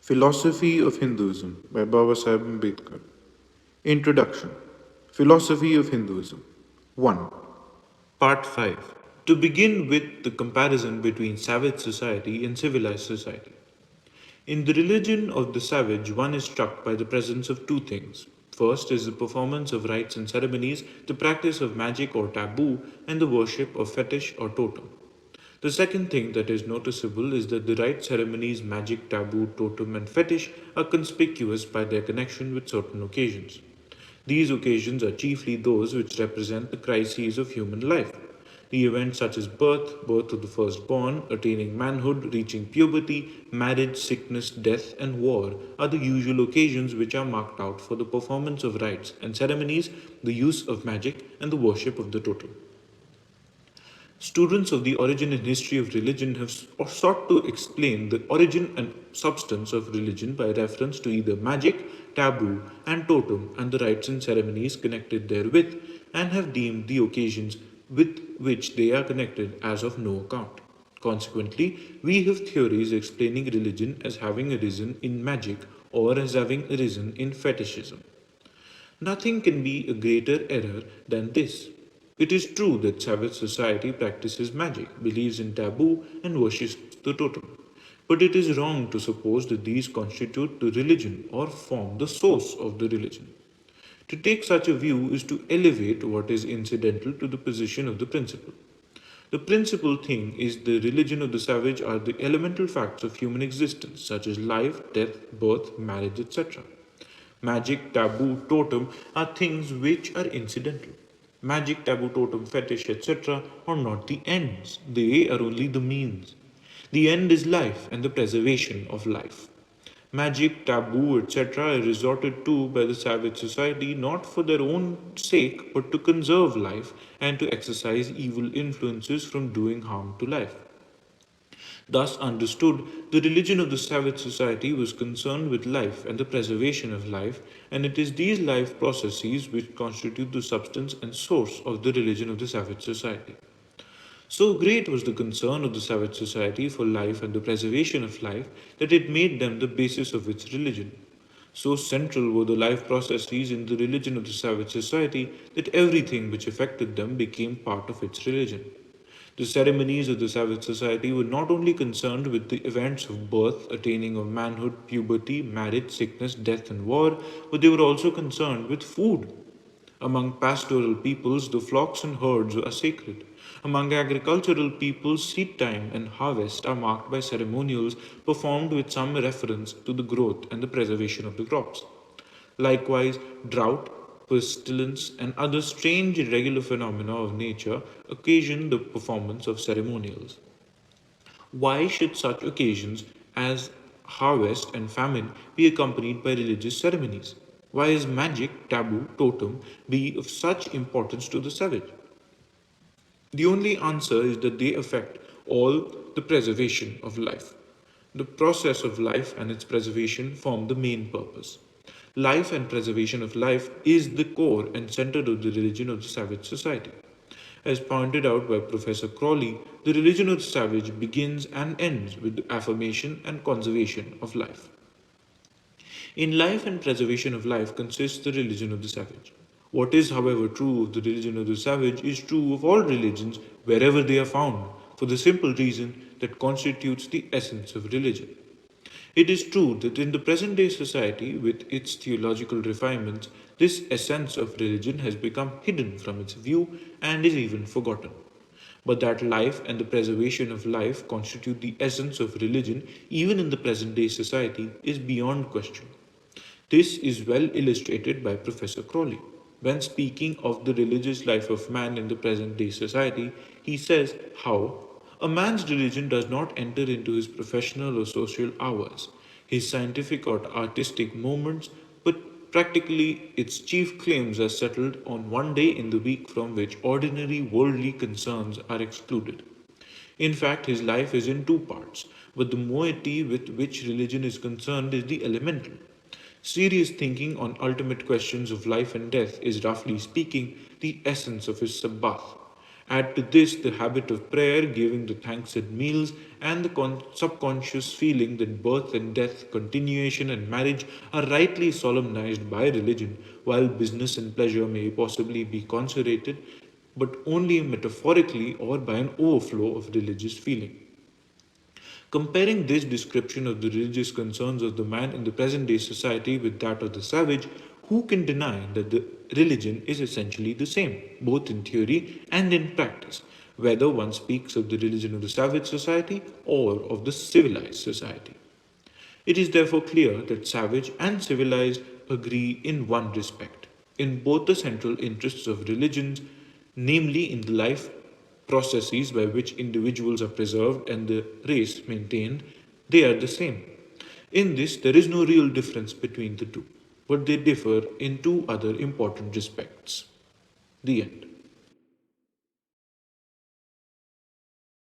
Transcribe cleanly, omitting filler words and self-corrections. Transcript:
Philosophy of Hinduism by Babasaheb Ambedkar. Introduction. Philosophy of Hinduism. 1. Part 5. To begin with the comparison between savage society and civilized society. In the religion of the savage, one is struck by the presence of two things. First is the performance of rites and ceremonies, the practice of magic or taboo, and the worship of fetish or totem. The second thing that is noticeable is that the rite ceremonies, magic, taboo, totem, and fetish are conspicuous by their connection with certain occasions. These occasions are chiefly those which represent the crises of human life. The events such as birth of the firstborn, attaining manhood, reaching puberty, marriage, sickness, death, and war are the usual occasions which are marked out for the performance of rites and ceremonies, the use of magic, and the worship of the totem. Students of the origin and history of religion have sought to explain the origin and substance of religion by reference to either magic, taboo, and totem and the rites and ceremonies connected therewith, and have deemed the occasions with which they are connected as of no account. Consequently, we have theories explaining religion as having arisen in magic or as having arisen in fetishism. Nothing can be a greater error than this. It is true that savage society practices magic, believes in taboo, and worships the totem. But it is wrong to suppose that these constitute the religion or form the source of the religion. To take such a view is to elevate what is incidental to the position of the principle. The principal thing is the religion of the savage are the elemental facts of human existence, such as life, death, birth, marriage, etc. Magic, taboo, totem are things which are incidental. Magic, taboo, totem, fetish, etc. are not the ends, they are only the means. The end is life and the preservation of life. Magic, taboo, etc. are resorted to by the savage society not for their own sake but to conserve life and to exercise evil influences from doing harm to life. Thus understood, the religion of the savage society was concerned with life and the preservation of life, and it is these life processes which constitute the substance and source of the religion of the savage society. So great was the concern of the savage society for life and the preservation of life that it made them the basis of its religion. So central were the life processes in the religion of the savage society that everything which affected them became part of its religion. The ceremonies of the savage society were not only concerned with the events of birth, attaining of manhood, puberty, marriage, sickness, death, and war, but they were also concerned with food. Among pastoral peoples, the flocks and herds are sacred. Among agricultural peoples, seed time and harvest are marked by ceremonials performed with some reference to the growth and the preservation of the crops. Likewise, drought, pestilence, and other strange irregular phenomena of nature occasion the performance of ceremonials. Why should such occasions as harvest and famine be accompanied by religious ceremonies? Why is magic, taboo, totem be of such importance to the savage? The only answer is that they affect all the preservation of life. The process of life and its preservation form the main purpose. Life and preservation of life is the core and center of the religion of the savage society. As pointed out by Professor Crawley, the religion of the savage begins and ends with the affirmation and conservation of life. In life and preservation of life consists the religion of the savage. What is, however, true of the religion of the savage is true of all religions wherever they are found, for the simple reason that constitutes the essence of religion. It is true that in the present day society, with its theological refinements, this essence of religion has become hidden from its view and is even forgotten. But that life and the preservation of life constitute the essence of religion, even in the present day society, is beyond question. This is well illustrated by Professor Crawley. When speaking of the religious life of man in the present day society, he says how a man's religion does not enter into his professional or social hours, his scientific or artistic moments, but practically its chief claims are settled on one day in the week from which ordinary worldly concerns are excluded. In fact, his life is in two parts, but the moiety with which religion is concerned is the elemental. Serious thinking on ultimate questions of life and death is, roughly speaking, the essence of his Sabbath. Add to this the habit of prayer, giving the thanks at meals, and the subconscious feeling that birth and death, continuation and marriage are rightly solemnized by religion, while business and pleasure may possibly be considerated, but only metaphorically or by an overflow of religious feeling. Comparing this description of the religious concerns of the man in the present day society with that of the savage, who can deny that the religion is essentially the same, both in theory and in practice, whether one speaks of the religion of the savage society or of the civilized society? It is therefore clear that savage and civilized agree in one respect, in both the central interests of religions, namely in the life processes by which individuals are preserved and the race maintained, they are the same. In this, there is no real difference between the two, but they differ in two other important respects. The end.